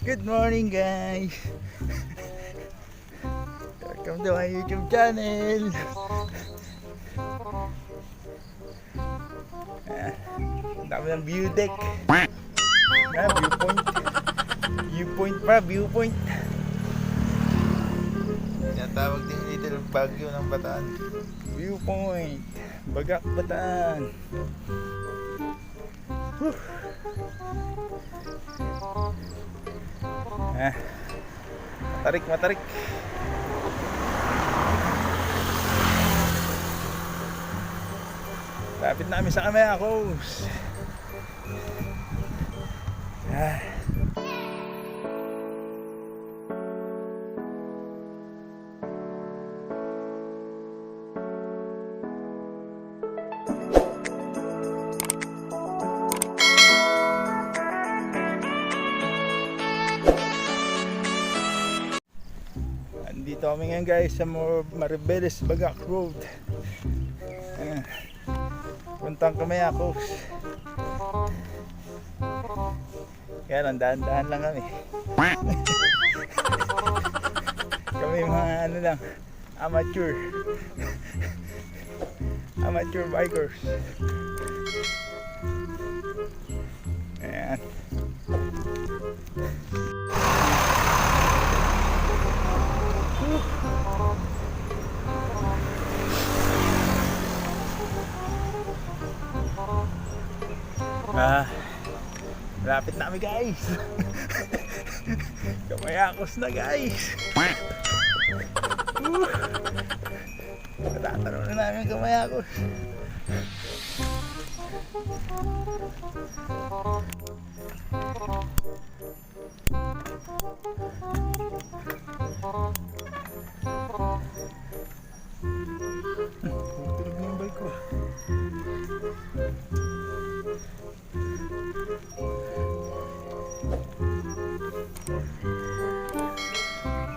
Good morning guys. Welcome to my YouTube channel. Ang dami ng view deck. Viewpoint. Viewpoint. Tinatawag din Little Baguio ng Bataan. Viewpoint. Bagac, Bataan. Matarik. Lapit namin sa Kamayakos. Dito kami ngayon guys sa Maribeles Bagac Road. Puntang Kamayakos. Kaya lang, dahan-dahan lang kami. Kami mga ano lang, amateur bikers. Ayan. Malapit na kami guys. Kamayakos na guys. Tatanong na namin Kamayakos. Tulog na yung bike ko.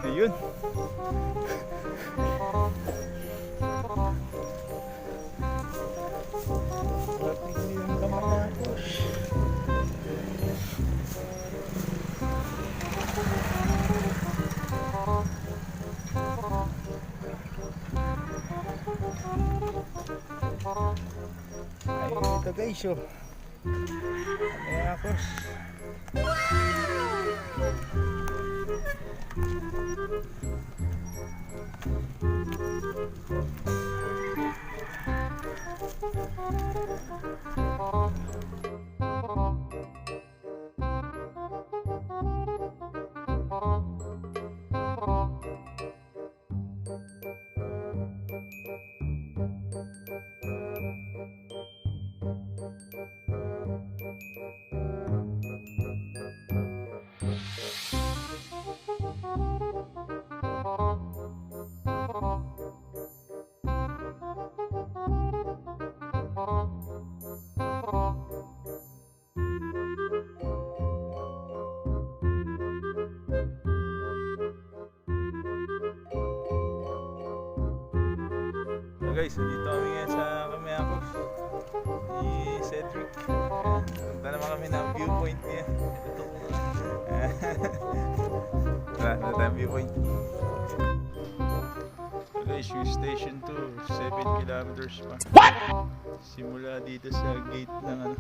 Ayun. Lapit din yung Kamayakos. Ayun ito guys, oh. Kamayakos. So guys, dito kami ngayon sa Kamayakos ni Cedric. Punta naman kami ng viewpoint niya. Wala na tayong viewpoint. So guys, yung station 2, 7 kilometers pa. What? Simula dito sa gate ng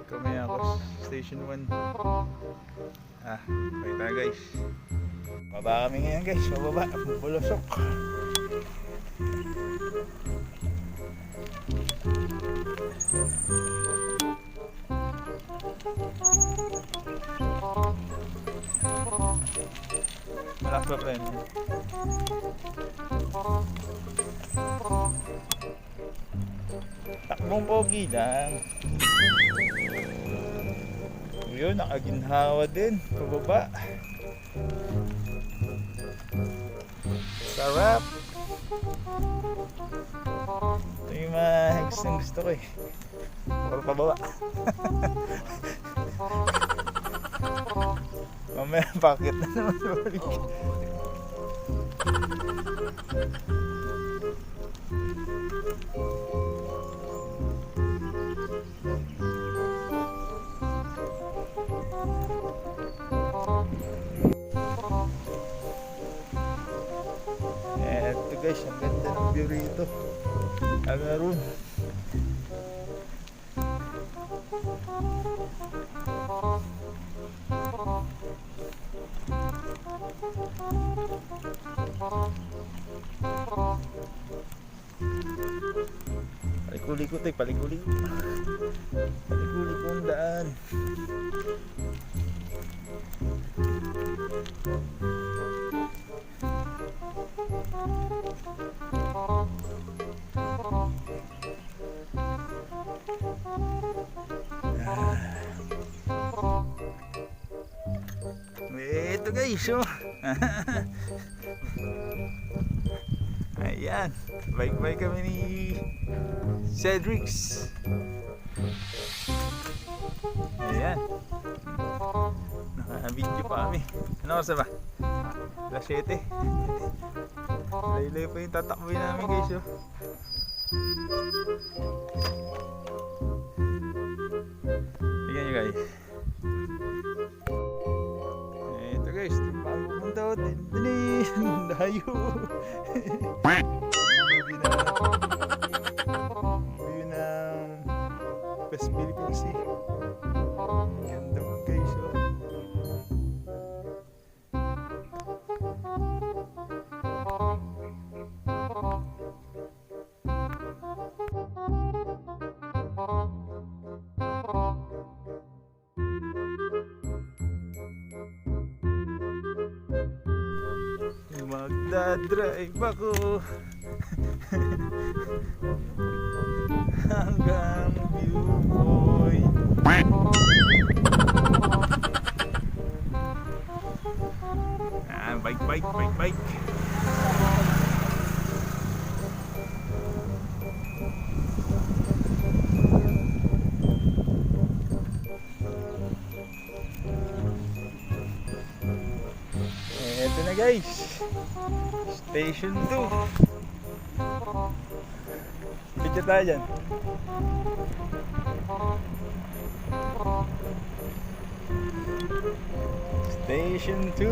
Kamayakos, station 1. Okay tayo guys. Baba kami ngayon guys, Pulusok. Malakas pa rin. Takbong pogi lang. Yun, nakaginhawa din. Pababa. Sarap. Ito yung mga hikes na gusto ko eh. Puro pababa. Mamaya pakit na naman balik. guys, ang ganda ng view rito. Agaroon. Palikuli ko tayo, palikuli. Palikuli ko ang daan. Ito guys, oh. Ayan, bike-bike kami ni Cedric's. Ayan, naka-video pa kami. Ano oras ba? Alas 7. Laylay pa yung tatakboy namin guys, oh. Tignan nyo guys. Ito guys, bago pumunta ko, din dayo. View ng West Philippine Sea. Ganda mo guys, oh. Magdadrive ako hanggang viewpoint. Bike. Eto na guys, Station 2. Picture tayo dyan. Station 2.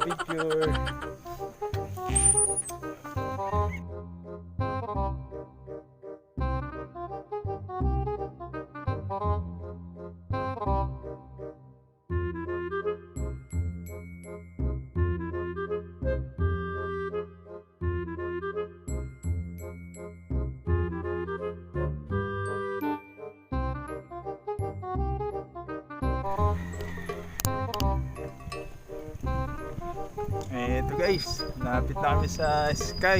Picture. Eto guys, napit na kami sa Sky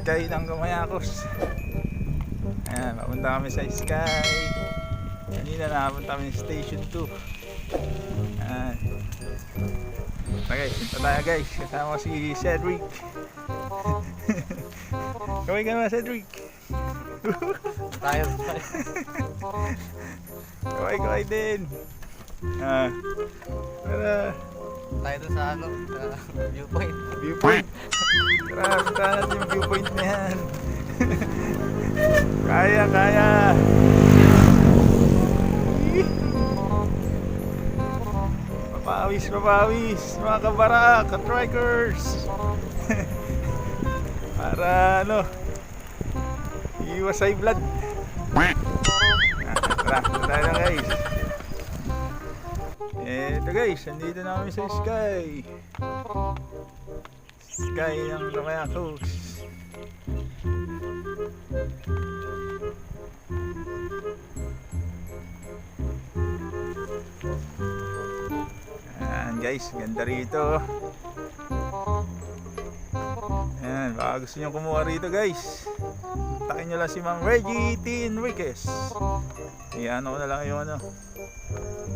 ng Kamayakos. Ayan, papunta kami sa Sky. Kanina nakapunta kami sa Station 2. Ayan. Okay, punta tayo guys, kasama si Cedric. Kaway ka naman Cedric. Tayo. Kaway din. Tayo doon sa ano, viewpoint. Tara, punta natin yung viewpoint na yan. Kaya. Papawis, mga kabara, ka-trikers. Para iwas high blood. Tara, punta na guys. Eto guys, nandito na kami sa Sky ng Kamayakos. Ayan guys, ganda rito. Ayan, baka gusto nyo kumuha rito guys, kontakin nyo lang si Ma'am Reggie T. Enriquez. Iyan ko na lang yung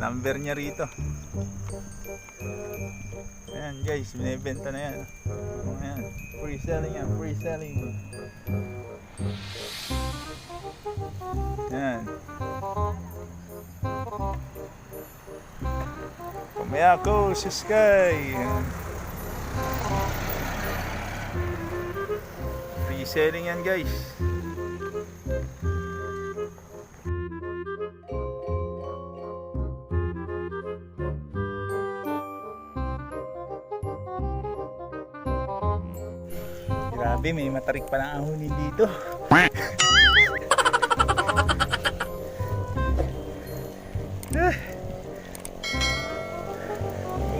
number niya rito. Ayan guys, binibenta na yan. Ayan, free selling yan, free selling. Ayan. Mamaya ako sa sky. Free selling yan guys. Grabe, may matarik pa lang ahunin dito.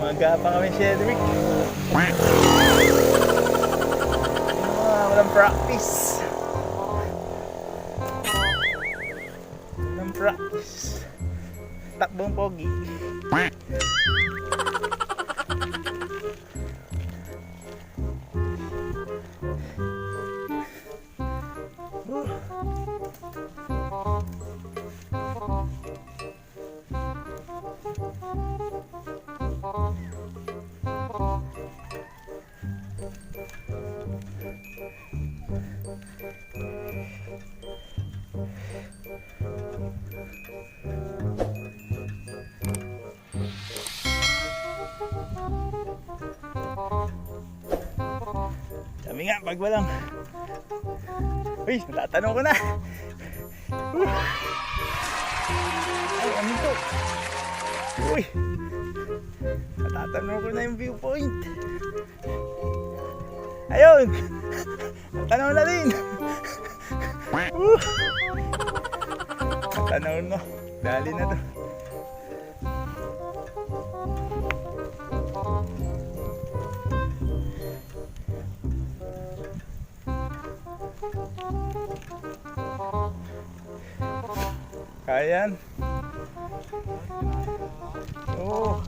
Gumaga pa kami, Cedric. Walang practice. Walang practice. Takbong pogi. Sabi nga, pag walang... Uy, natatanong ko na! Ay, ano to? Uy! Natatanong ko na yung viewpoint! Ayun! Natanaw na rin! Natanaw no! Dali na to! Kaya yan. Oo.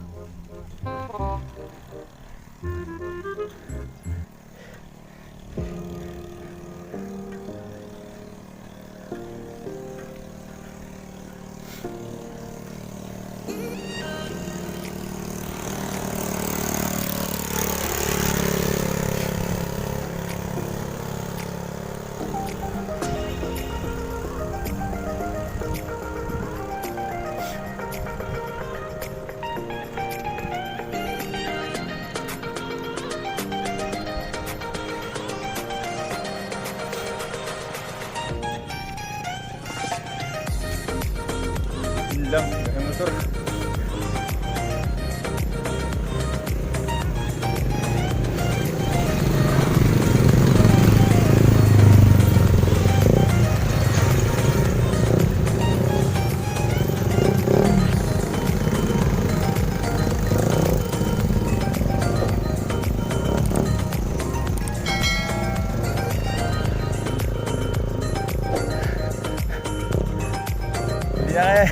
Lang, yung motor. Hindi na kaya.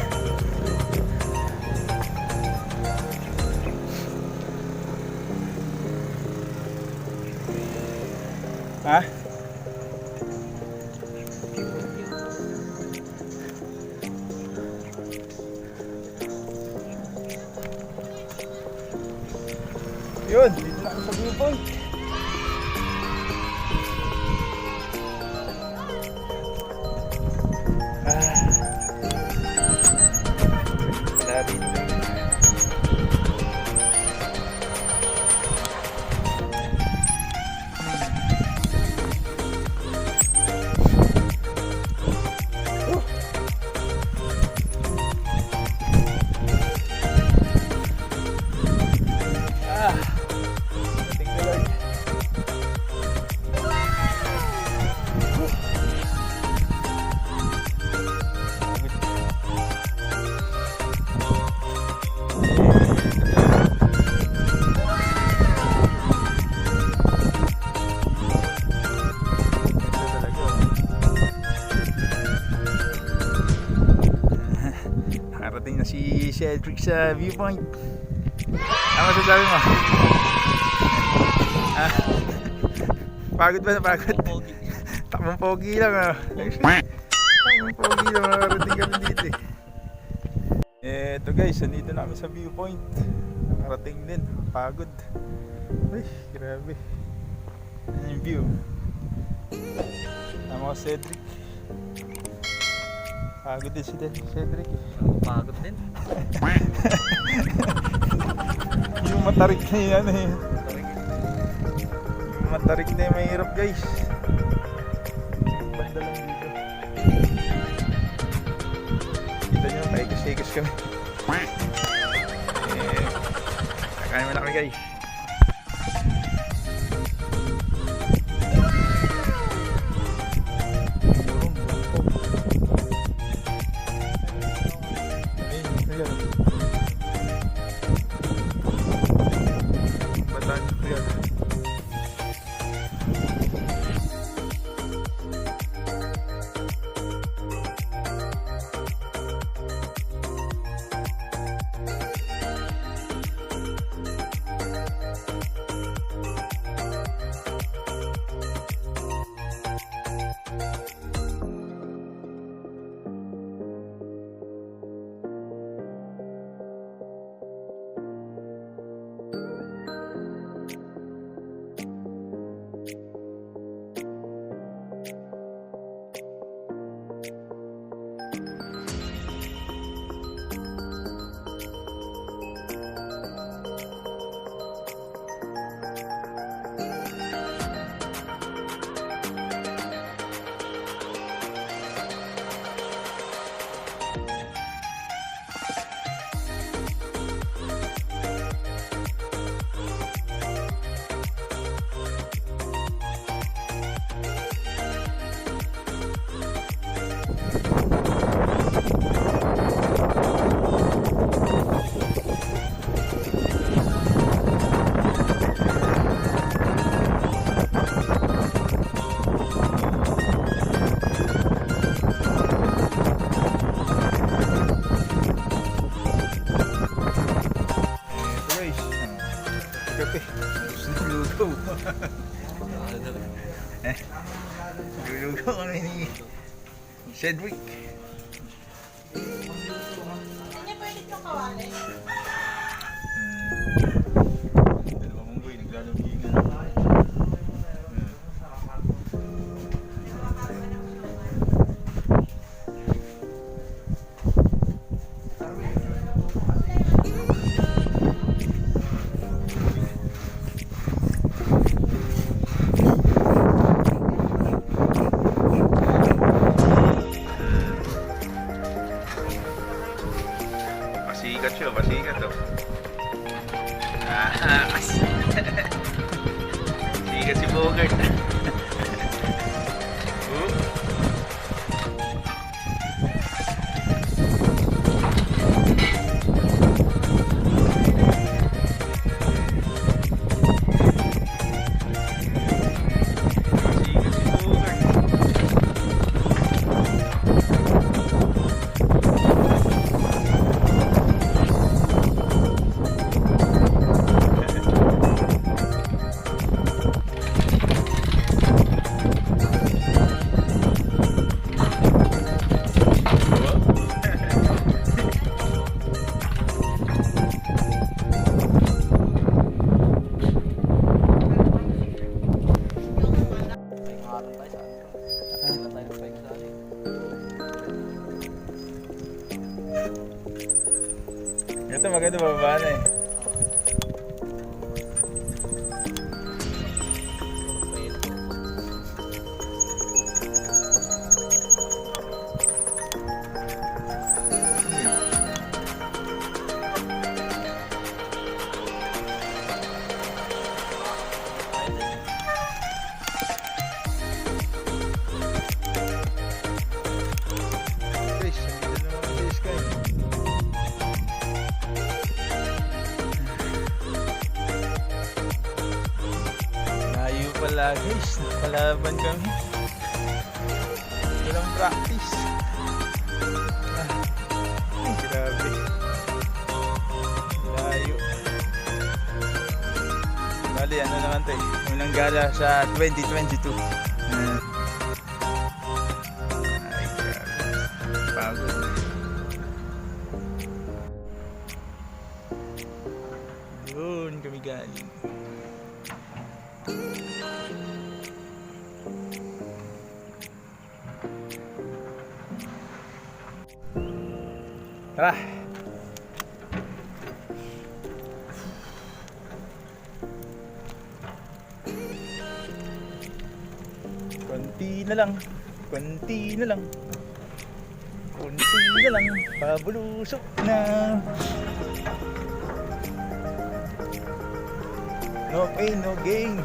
Ha? Yun, dito na sa viewpoint. Dari. Nakarating na si Cedric sa viewpoint. Ano masasabi mo? Pagod ba na pagod? Takbong pogi lang ah. Takbong pogi lang, nakarating kami dito eh. Eto guys, nandito na kami sa viewpoint. Nakarating din, pagod. Uy, grabe. Ano yung view? Tama ko Cedric. Pagod din si Cedric eh. Pagod din. matarik na yan eh. Matarik na yung mahirap guys. Banda lang dito. Kita nyo, paikos-ikos kami. Kakain mo na kami guys. Bataan yan. Luluto kami ni Cedric. Kanya pwede itong kawali? Dalawa mong boy, naglalambingan. Pasikat siya, pasikat to. Pasikat si Bogart. Ito maganda bababa na eh. Wala guys, nakalaban kami. Walang practice. Ay, grabe. Layo. Bali, ano naman tayo? Unang gala sa 2022. Ay, grabe. Pagod. Yun, kami galing. Tara. Kunti na lang. Kunti na lang. Kunti na lang. Pabulusok na. No pain, no gain.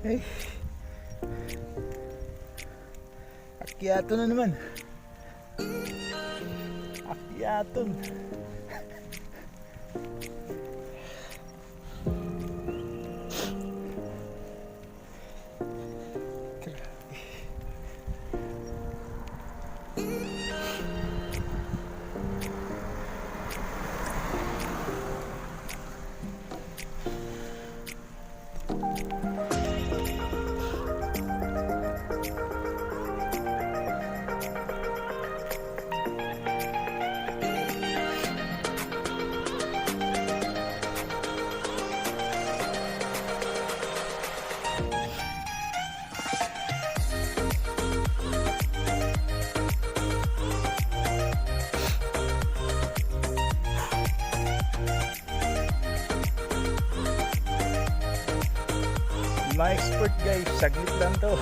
Ay. Akyato na naman. Akyaton. Mga expert guys, saglit lang to.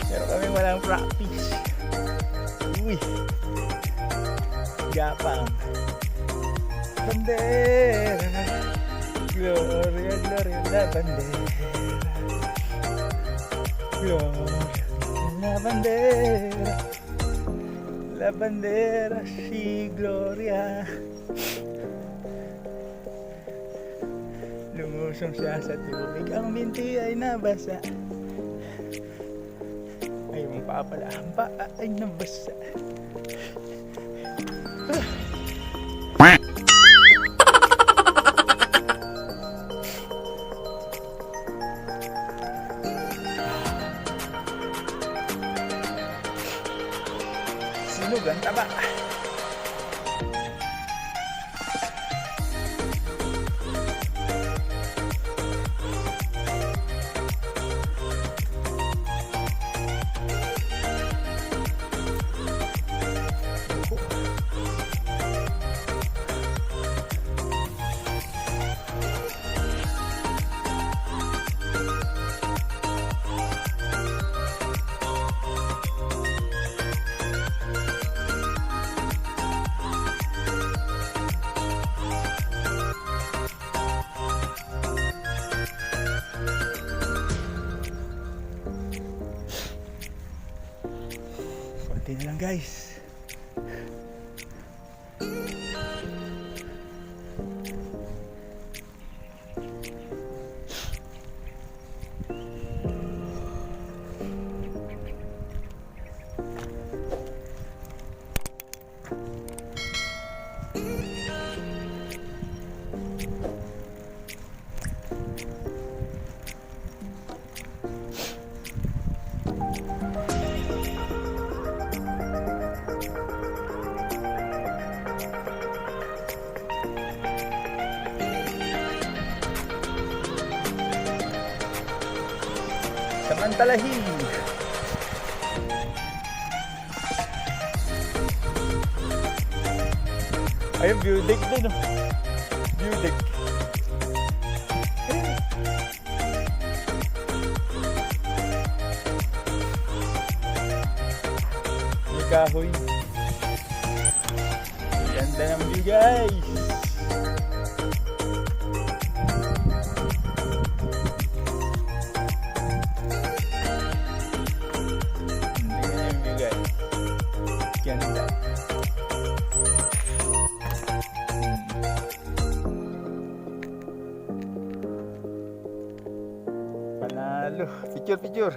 Pero kami walang practice. Uy, gapang. Bandera, gloria, gloria, la bandera. Gloria, la bandera. La bandera, si Gloria. Lumusong siya sa tubig, ang minti ay nabasa. Ayun pa pala, ang paa ay nabasa. Sinog ang taba. Konti na lang guys. Samantalahin. Ayun, view deck din, oh. View deck. May kahoy. Ganda ng view, guys. Ganda. Panalo. Picture.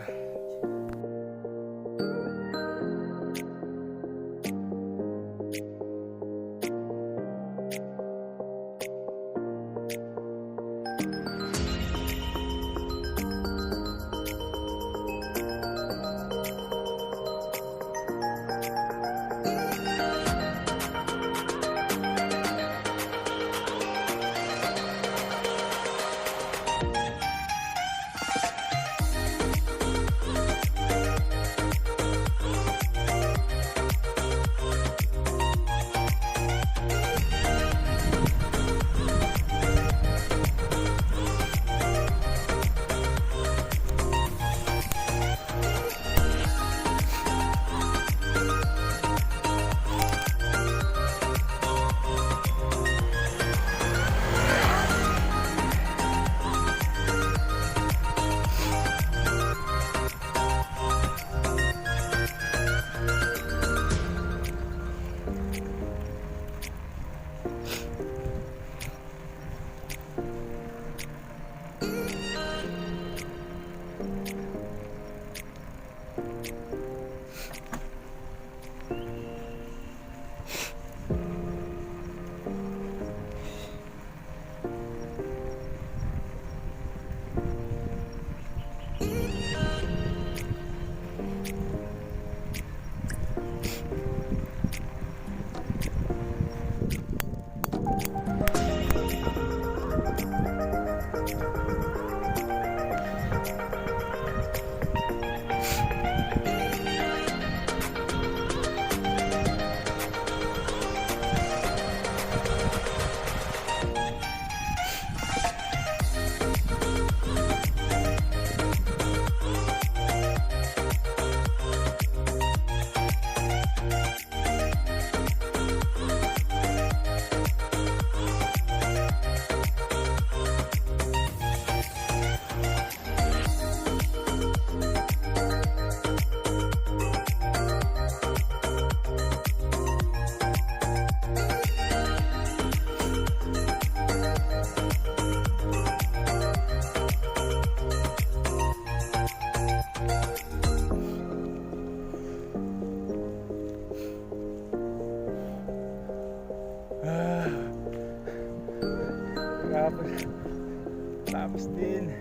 Tapos din.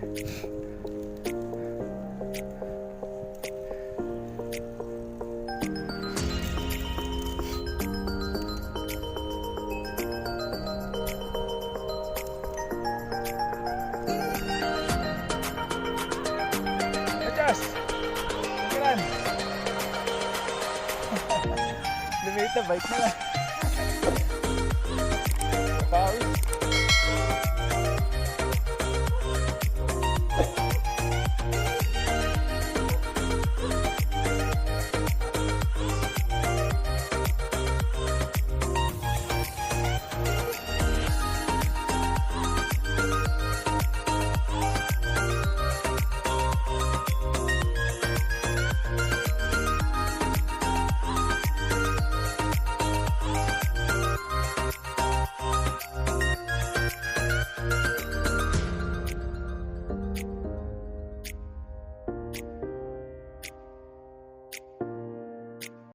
Atas! Pagkaran! Lumita, bike na lang.